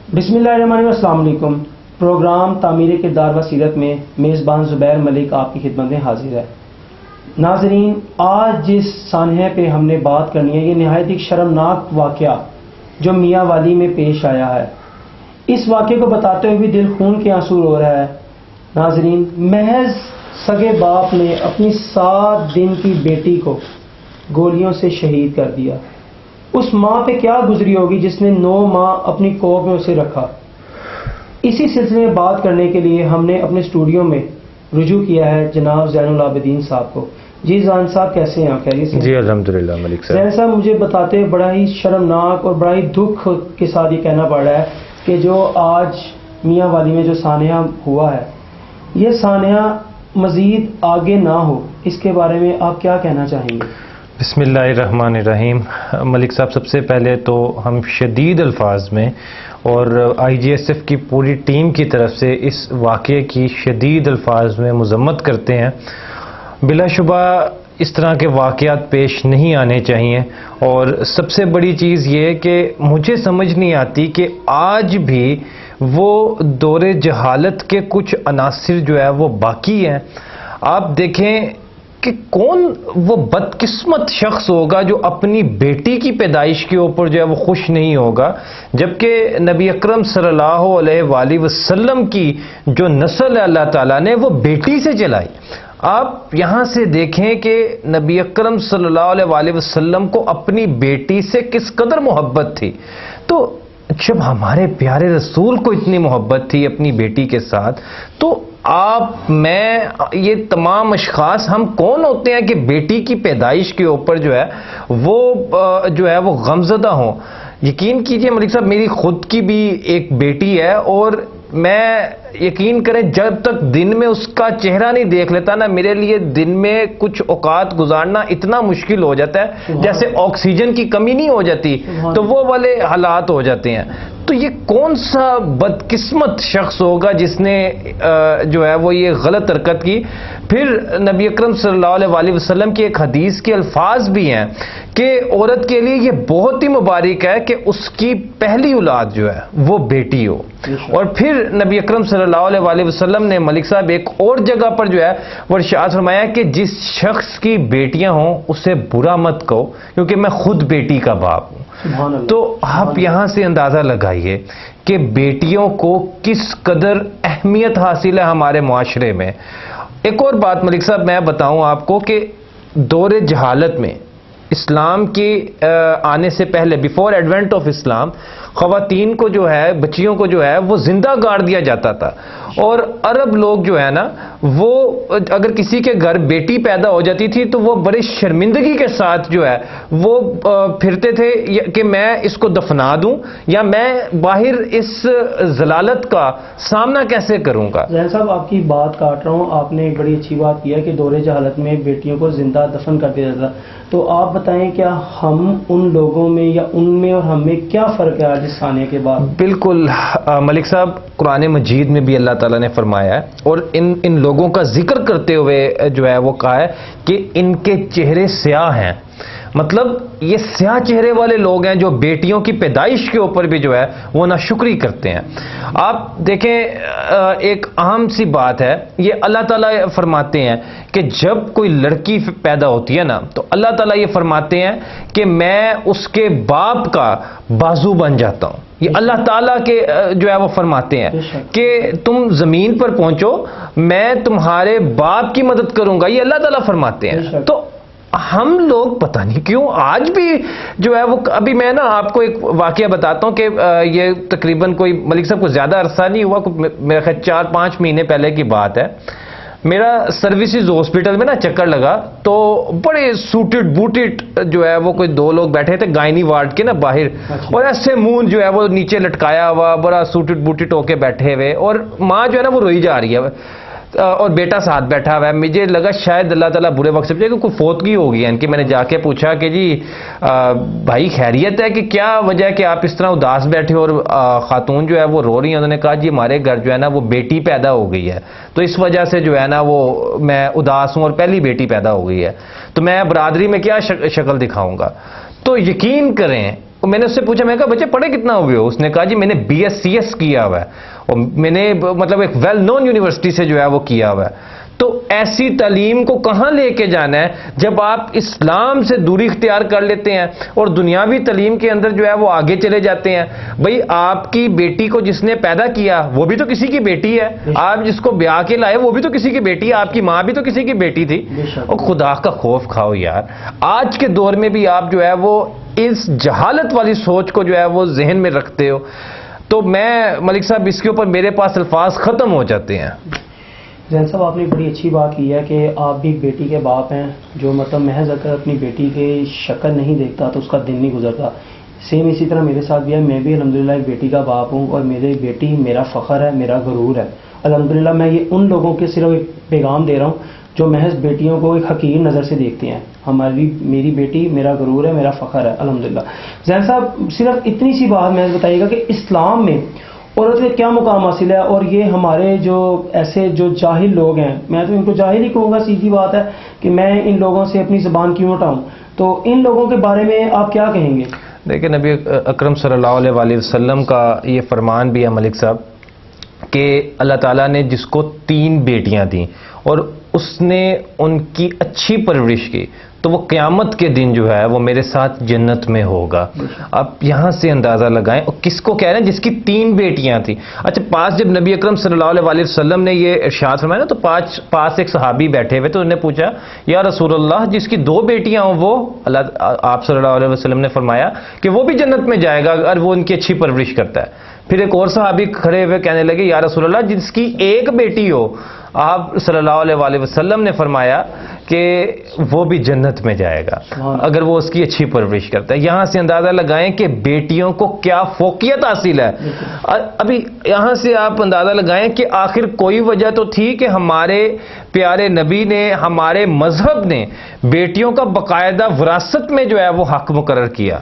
بسم اللہ الرحمن الرحیم۔ السلام علیکم۔ پروگرام تعمیر کردار و سیرت میں میزبان زبیر ملک آپ کی خدمت میں حاضر ہے۔ ناظرین، آج جس سانحے پہ ہم نے بات کرنی ہے، یہ نہایت ایک شرمناک واقعہ جو میاں والی میں پیش آیا ہے۔ اس واقعے کو بتاتے ہوئے بھی دل خون کے آنسو رو رہا ہے۔ ناظرین، محض سگے باپ نے اپنی 7 دن کی بیٹی کو گولیوں سے شہید کر دیا۔ اس ماں پہ کیا گزری ہوگی جس نے 9 ماہ اپنی کوکھ میں اسے رکھا۔ اسی سلسلے میں بات کرنے کے لیے ہم نے اپنے اسٹوڈیو میں رجوع کیا ہے جناب زین العابدین صاحب کو۔ جی زین صاحب، کیسے ہیں آپ؟ خیریت سے؟ جی الحمدللہ ملک صاحب۔ زین صاحب، مجھے بتاتے ہوئے بڑا ہی شرمناک اور بڑا ہی دکھ کے ساتھ یہ کہنا پڑ رہا ہے کہ جو آج میاں والی میں جو سانحہ ہوا ہے، یہ سانحہ مزید آگے نہ ہو، اس کے بارے میں آپ کیا کہنا چاہیں گے؟ بسم اللہ الرحمن الرحیم۔ ملک صاحب، سب سے پہلے تو ہم شدید الفاظ میں اور آئی جی ایس ایف کی پوری ٹیم کی طرف سے اس واقعے کی شدید الفاظ میں مذمت کرتے ہیں۔ بلا شبہ اس طرح کے واقعات پیش نہیں آنے چاہیے، اور سب سے بڑی چیز یہ کہ مجھے سمجھ نہیں آتی کہ آج بھی وہ دور جہالت کے کچھ عناصر جو ہے وہ باقی ہیں۔ آپ دیکھیں کہ کون وہ بدقسمت شخص ہوگا جو اپنی بیٹی کی پیدائش کے اوپر جو ہے وہ خوش نہیں ہوگا، جبکہ نبی اکرم صلی اللہ علیہ وآلہ وسلم کی جو نسل ہے اللہ تعالیٰ نے وہ بیٹی سے چلائی۔ آپ یہاں سے دیکھیں کہ نبی اکرم صلی اللہ علیہ وآلہ وسلم کو اپنی بیٹی سے کس قدر محبت تھی۔ تو جب ہمارے پیارے رسول کو اتنی محبت تھی اپنی بیٹی کے ساتھ، تو آپ، میں، یہ تمام اشخاص ہم کون ہوتے ہیں کہ بیٹی کی پیدائش کے اوپر جو ہے وہ غمزدہ ہوں؟ یقین کیجئے ملک صاحب، میری خود کی بھی ایک بیٹی ہے، اور میں یقین کریں جب تک دن میں اس کا چہرہ نہیں دیکھ لیتا نا، میرے لیے دن میں کچھ اوقات گزارنا اتنا مشکل ہو جاتا ہے جیسے آکسیجن کی کمی نہیں ہو جاتی، تو وہ والے حالات ہو جاتے ہیں۔ تو یہ کون سا بدقسمت شخص ہوگا جس نے جو ہے وہ یہ غلط حرکت کی؟ پھر نبی اکرم صلی اللہ علیہ وآلہ وسلم کی ایک حدیث کے الفاظ بھی ہیں کہ عورت کے لیے یہ بہت ہی مبارک ہے کہ اس کی پہلی اولاد جو ہے وہ بیٹی ہو۔ اور پھر نبی اکرم صلی اللہ علیہ وآلہ وسلم نے ملک صاحب ایک اور جگہ پر جو ہے وہ ارشاد فرمایا کہ جس شخص کی بیٹیاں ہوں اسے برا مت کہو، کیونکہ میں خود بیٹی کا باپ ہوں۔ تو آپ یہاں سے اندازہ لگائیے کہ بیٹیوں کو کس قدر اہمیت حاصل ہے ہمارے معاشرے میں۔ ایک اور بات ملک صاحب میں بتاؤں آپ کو کہ دور جہالت میں اسلام کے آنے سے پہلے، بیفور ایڈوینٹ آف اسلام، خواتین کو جو ہے، بچیوں کو جو ہے وہ زندہ گاڑ دیا جاتا تھا، اور عرب لوگ جو ہے نا، وہ اگر کسی کے گھر بیٹی پیدا ہو جاتی تھی تو وہ بڑے شرمندگی کے ساتھ جو ہے وہ پھرتے تھے کہ میں اس کو دفنا دوں، یا میں باہر اس ضلالت کا سامنا کیسے کروں گا۔ زین صاحب، آپ کی بات کاٹ رہا ہوں، آپ نے ایک بڑی اچھی بات کی ہے کہ دور جہالت میں بیٹیوں کو زندہ دفن کر دیا جاتا، تو آپ بتائیں کیا ہم ان لوگوں میں یا ان میں اور ہم میں کیا فرق ہے آج اس سانحے کے بعد؟ بالکل ملک صاحب، قرآن مجید میں بھی اللہ تعالیٰ نے فرمایا ہے، اور ان لوگوں کا ذکر کرتے ہوئے جو ہے وہ کہا ہے کہ ان کے چہرے سیاہ ہیں۔ مطلب یہ سیاہ چہرے والے لوگ ہیں جو بیٹیوں کی پیدائش کے اوپر بھی جو ہے وہ ناشکری کرتے ہیں۔ آپ دیکھیں، ایک اہم سی بات ہے، یہ اللہ تعالیٰ فرماتے ہیں کہ جب کوئی لڑکی پیدا ہوتی ہے نا، تو اللہ تعالیٰ یہ فرماتے ہیں کہ میں اس کے باپ کا بازو بن جاتا ہوں۔ یہ اللہ تعالیٰ کے جو ہے وہ فرماتے ہیں کہ تم زمین پر پہنچو، میں تمہارے باپ کی مدد کروں گا، یہ اللہ تعالیٰ فرماتے ہیں۔ تو ہم لوگ پتہ نہیں کیوں آج بھی جو ہے وہ، ابھی میں نا آپ کو ایک واقعہ بتاتا ہوں کہ یہ تقریباً کوئی ملک صاحب کو زیادہ عرصہ نہیں ہوا، میرا خیال 4-5 مہینے پہلے کی بات ہے۔ میرا سروسز ہاسپٹل میں نا چکر لگا، تو بڑے سوٹڈ بوٹڈ جو ہے وہ کوئی 2 لوگ بیٹھے تھے گائنی وارڈ کے نا باہر، اور ایسے منہ جو ہے وہ نیچے لٹکایا ہوا، بڑا سوٹڈ بوٹڈ ہو کے بیٹھے ہوئے، اور ماں جو ہے نا وہ روئی جا رہی ہے، اور بیٹا ساتھ بیٹھا ہوا ہے۔ مجھے لگا شاید اللہ تعالیٰ برے وقت سے بچے کہ کوئی فوتگی ہو گئی ہے ان کی۔ میں نے جا کے پوچھا کہ جی بھائی خیریت ہے، کہ کیا وجہ ہے کہ آپ اس طرح اداس بیٹھے اور خاتون جو ہے وہ رو رہی ہیں؟ انہوں نے کہا جی ہمارے گھر جو ہے نا وہ بیٹی پیدا ہو گئی ہے، تو اس وجہ سے جو ہے نا وہ میں اداس ہوں، اور پہلی بیٹی پیدا ہو گئی ہے، تو میں برادری میں کیا شکل دکھاؤں گا۔ تو یقین کریں میں نے اس سے پوچھا، میں نے کہا بچے پڑھے کتنا ہوئے ہو؟ اس نے کہا جی میں نے BScs کیا ہوا ہے، اور میں نے مطلب ایک ویل نون یونیورسٹی سے جو ہے وہ کیا ہوا ہے۔ تو ایسی تعلیم کو کہاں لے کے جانا ہے جب آپ اسلام سے دوری اختیار کر لیتے ہیں اور دنیاوی تعلیم کے اندر جو ہے وہ آگے چلے جاتے ہیں؟ بھئی آپ کی بیٹی کو جس نے پیدا کیا وہ بھی تو کسی کی بیٹی ہے، آپ جس کو بیاہ کے لائے وہ بھی تو کسی کی بیٹی ہے، آپ کی ماں بھی تو کسی کی بیٹی تھی۔ اور خدا کا خوف کھاؤ یار، آج کے دور میں بھی آپ جو ہے وہ اس جہالت والی سوچ کو جو ہے وہ ذہن میں رکھتے ہو۔ تو میں ملک صاحب اس کے اوپر میرے پاس الفاظ ختم ہو جاتے ہیں۔ زین صاحب آپ نے بڑی اچھی بات کی ہے کہ آپ بھی ایک بیٹی کے باپ ہیں، جو مطلب محض اگر اپنی بیٹی کی شکل نہیں دیکھتا تو اس کا دن نہیں گزرتا۔ سیم اسی طرح میرے ساتھ بھی ہے، میں بھی الحمدللہ ایک بیٹی کا باپ ہوں، اور میری بیٹی میرا فخر ہے، میرا غرور ہے الحمدللہ۔ میں یہ ان لوگوں کے صرف ایک پیغام دے رہا ہوں جو محض بیٹیوں کو ایک حقیر نظر سے دیکھتے ہیں۔ میری بیٹی میرا غرور ہے، میرا فخر ہے الحمدللہ۔ زین صاحب صرف اتنی سی بات میں بتائیے گا کہ اسلام میں عورت کا کیا مقام حاصل ہے، اور یہ ہمارے جو ایسے جو جاہل لوگ ہیں، میں تو ان کو جاہل ہی کہوں گا، سیدھی بات ہے کہ میں ان لوگوں سے اپنی زبان کیوں ہٹاؤں، تو ان لوگوں کے بارے میں آپ کیا کہیں گے؟ دیکھیں نبی اکرم صلی اللہ علیہ وآلہ وسلم کا یہ فرمان بھی ہے ملک صاحب کہ اللہ تعالیٰ نے جس کو 3 بیٹیاں دیں اور اس نے ان کی اچھی پرورش کی تو وہ قیامت کے دن جو ہے وہ میرے ساتھ جنت میں ہوگا۔ آپ یہاں سے اندازہ لگائیں، اور کس کو کہہ رہے ہیں؟ جس کی 3 بیٹیاں تھیں۔ اچھا، پاس جب نبی اکرم صلی اللہ علیہ وآلہ وسلم نے یہ ارشاد فرمایا نا تو پاس ایک صحابی بیٹھے ہوئے، تو انہوں نے پوچھا یا رسول اللہ جس کی 2 بیٹیاں ہوں وہ؟ آپ صلی اللہ علیہ وسلم نے فرمایا کہ وہ بھی جنت میں جائے گا اگر وہ ان کی اچھی پرورش کرتا ہے۔ پھر ایک اور صحابی کھڑے ہوئے کہنے لگے یا رسول اللہ جس کی 1 بیٹی ہو؟ آپ صلی اللہ علیہ وآلہ وسلم نے فرمایا کہ وہ بھی جنت میں جائے گا اگر وہ اس کی اچھی پرورش کرتا ہے۔ یہاں سے اندازہ لگائیں کہ بیٹیوں کو کیا فوقیت حاصل ہے۔ ابھی یہاں سے آپ اندازہ لگائیں کہ آخر کوئی وجہ تو تھی کہ ہمارے پیارے نبی نے، ہمارے مذہب نے بیٹیوں کا باقاعدہ وراثت میں جو ہے وہ حق مقرر کیا،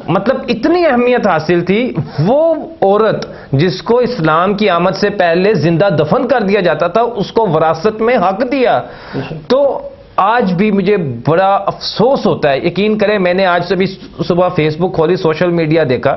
مطلب اتنی اہمیت حاصل تھی۔ وہ عورت جس کو اسلام کی آمد سے پہلے زندہ دفن کر دیا جاتا تھا اس کو وراثت میں حق دیا۔ تو آج بھی مجھے بڑا افسوس ہوتا ہے، یقین کریں میں نے آج سے بھی صبح فیس بک کھولی، سوشل میڈیا دیکھا،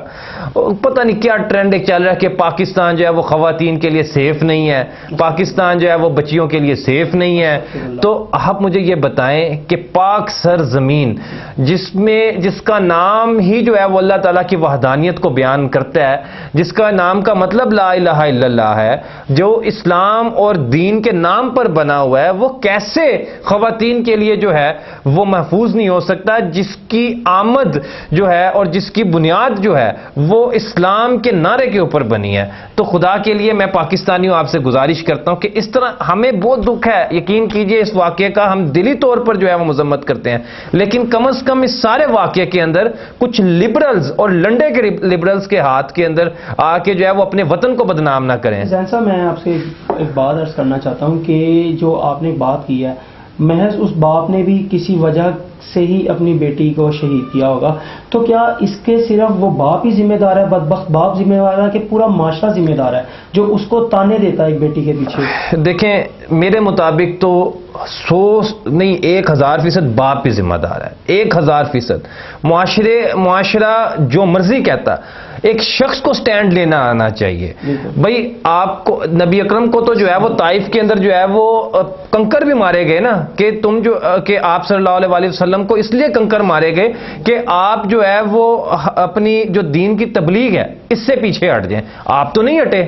پتہ نہیں کیا ٹرینڈ چل رہا ہے کہ پاکستان جو ہے وہ خواتین کے لیے سیف نہیں ہے، پاکستان جو ہے وہ بچیوں کے لیے سیف نہیں ہے۔ تو آپ مجھے یہ بتائیں کہ پاک سر زمین جس کا نام ہی جو ہے وہ اللہ تعالیٰ کی وحدانیت کو بیان کرتا ہے، جس کا نام کا مطلب لا الہ الا اللہ ہے، جو اسلام اور دین کے نام پر بنا ہوا ہے، وہ کیسے خواتین کے لیے جو ہے وہ محفوظ نہیں ہو سکتا، جس کی آمد جو ہے اور جس کی بنیاد جو ہے وہ اسلام کے نعرے کے اوپر بنی ہے۔ تو خدا کے لیے میں پاکستانیوں آپ سے گزارش کرتا ہوں کہ اس طرح ہمیں بہت دکھ ہے، یقین کیجئے اس واقعے کا ہم دلی طور پر جو ہے وہ مذمت کرتے ہیں، لیکن کم از کم اس سارے واقعے کے اندر کچھ لبرلز اور لنڈے کے لبرلز کے ہاتھ کے اندر آ کے جو ہے وہ اپنے وطن کو بدنام نہ کریں۔ زین صاحب میں آپ سے ایک بات عرض کرنا چاہتا ہوں کہ جو آپ نے بات کی ہے، محض اس باپ نے بھی کسی وجہ سے ہی اپنی بیٹی کو شہید کیا ہوگا، تو کیا اس کے صرف وہ باپ ہی ذمہ دار ہے، بدبخت باپ ذمہ دار ہے، کہ پورا معاشرہ ذمہ دار ہے جو اس کو تانے دیتا ہے ایک بیٹی کے پیچھے؟ دیکھیں میرے مطابق تو 1000% باپ بھی ذمہ دار ہے، 1000%۔ معاشرہ جو مرضی کہتا، ایک شخص کو سٹینڈ لینا آنا چاہیے۔ بھئی آپ کو نبی اکرم کو تو جو ہے وہ طائف کے اندر جو ہے وہ کنکر بھی مارے گئے نا، کہ آپ صلی اللہ علیہ وآلہ وسلم کو اس لیے کنکر مارے گئے کہ آپ جو ہے وہ اپنی جو دین کی تبلیغ ہے اس سے پیچھے ہٹ جائیں۔ آپ تو نہیں ہٹے،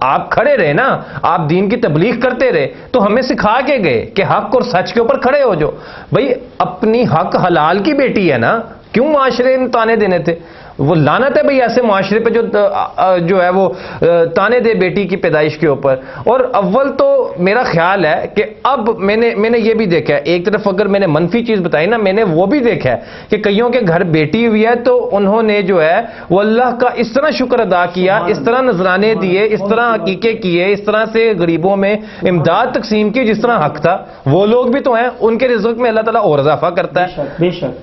آپ کھڑے رہے نا، آپ دین کی تبلیغ کرتے رہے، تو ہمیں سکھا کے گئے کہ حق اور سچ کے اوپر کھڑے ہو جو۔ بھئی اپنی حق حلال کی بیٹی ہے نا، کیوں معاشرے نے تانے دینے تھے؟ وہ لعنت ہے بھئی ایسے معاشرے پہ جو ہے وہ تانے دے بیٹی کی پیدائش کے اوپر۔ اور اول تو میرا خیال ہے کہ اب میں نے یہ بھی دیکھا ہے، ایک طرف اگر میں نے منفی چیز بتائی نا، میں نے وہ بھی دیکھا ہے کہ کئیوں کے گھر بیٹی ہوئی ہے تو انہوں نے جو ہے وہ اللہ کا اس طرح شکر ادا کیا، اس طرح نذرانے دیے، اس طرح عقیقے کیے، اس طرح سے غریبوں میں امداد تقسیم کی جس طرح حق تھا۔ وہ لوگ بھی تو ہیں، ان کے رزق میں اللہ تعالیٰ اور اضافہ کرتا ہے۔ بے شک۔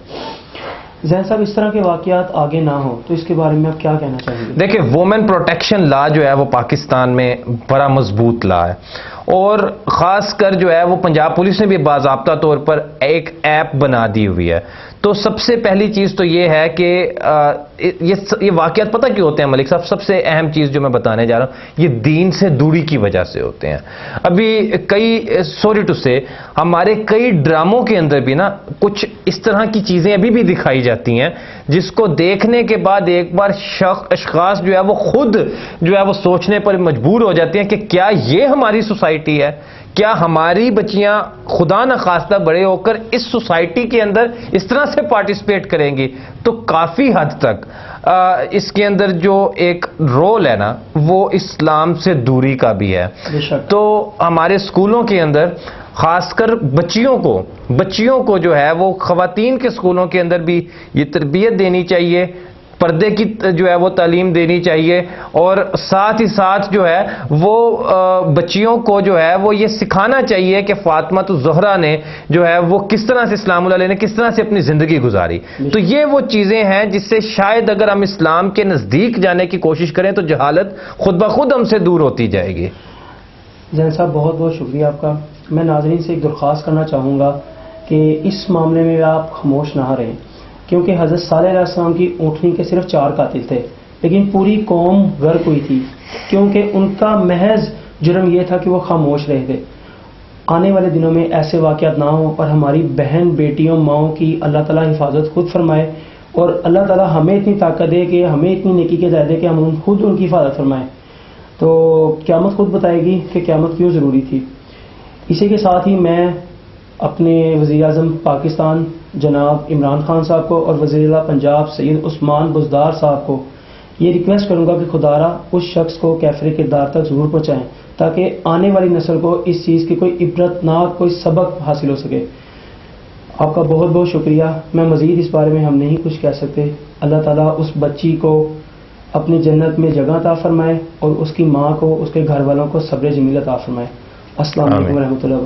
زین صاحب اس طرح کے واقعات آگے نہ ہوں تو اس کے بارے میں آپ کیا کہنا چاہیں گے؟ دیکھیں وومن پروٹیکشن لا جو ہے وہ پاکستان میں بڑا مضبوط لا ہے، اور خاص کر جو ہے وہ پنجاب پولیس نے بھی باضابطہ طور پر ایک ایپ بنا دی ہوئی ہے تو سب سے پہلی چیز تو یہ ہے کہ یہ واقعات پتہ کیوں ہوتے ہیں ملک صاحب؟ سب سے اہم چیز جو میں بتانے جا رہا ہوں، یہ دین سے دوری کی وجہ سے ہوتے ہیں. ابھی کئی سوری ٹو سے ہمارے کئی ڈراموں کے اندر بھی نا کچھ اس طرح کی چیزیں ابھی بھی دکھائی جاتی ہیں جس کو دیکھنے کے بعد ایک بار اشخاص جو ہے وہ خود جو ہے وہ سوچنے پر مجبور ہو جاتے ہیں کہ کیا یہ ہماری سوسائٹی ہے؟ کیا ہماری بچیاں خدا نخواستہ بڑے ہو کر اس سوسائٹی کے اندر اس طرح سے پارٹیسپیٹ کریں گی؟ تو کافی حد تک اس کے اندر جو ایک رول ہے نا وہ اسلام سے دوری کا بھی ہے. تو ہمارے اسکولوں کے اندر خاص کر بچیوں کو جو ہے وہ خواتین کے اسکولوں کے اندر بھی یہ تربیت دینی چاہیے، پردے کی جو ہے وہ تعلیم دینی چاہیے، اور ساتھ ہی ساتھ جو ہے وہ بچیوں کو جو ہے وہ یہ سکھانا چاہیے کہ فاطمہ الزہرا نے جو ہے وہ کس طرح سے اسلام اللہ علیہ نے کس طرح سے اپنی زندگی گزاری. تو یہ وہ چیزیں ہیں جس سے شاید اگر ہم اسلام کے نزدیک جانے کی کوشش کریں تو جہالت خود بخود ہم سے دور ہوتی جائے گی. زین صاحب بہت بہت شکریہ آپ کا. میں ناظرین سے ایک درخواست کرنا چاہوں گا کہ اس معاملے میں آپ خاموش نہ رہیں، کیونکہ حضرت صالح علیہ السلام کی اونٹنی کے صرف 4 قاتل تھے، لیکن پوری قوم غرق ہوئی تھی کیونکہ ان کا محض جرم یہ تھا کہ وہ خاموش رہے تھے. آنے والے دنوں میں ایسے واقعات نہ ہوں اور ہماری بہن بیٹیوں ماؤں کی اللہ تعالیٰ حفاظت خود فرمائے، اور اللہ تعالیٰ ہمیں اتنی طاقت دے کہ ہمیں اتنی نیکی کے ذریعے دے کہ ہم خود ان کی حفاظت فرمائیں. تو قیامت خود بتائے گی کہ قیامت کیوں ضروری تھی. اسی کے ساتھ ہی میں اپنے وزیر اعظم پاکستان جناب عمران خان صاحب کو اور وزیر اعلیٰ پنجاب سید عثمان بزدار صاحب کو یہ ریکویسٹ کروں گا کہ خدا را اس شخص کو کیفر کردار تک ضرور پہنچائیں تاکہ آنے والی نسل کو اس چیز کی کوئی عبرتناک کوئی سبق حاصل ہو سکے. آپ کا بہت بہت شکریہ. میں مزید اس بارے میں ہم نہیں کچھ کہہ سکتے. اللہ تعالیٰ اس بچی کو اپنی جنت میں جگہ عطا فرمائے اور اس کی ماں کو، اس کے گھر والوں کو صبر جمیل عطا فرمائے. السلام علیکم ورحمۃ اللہ.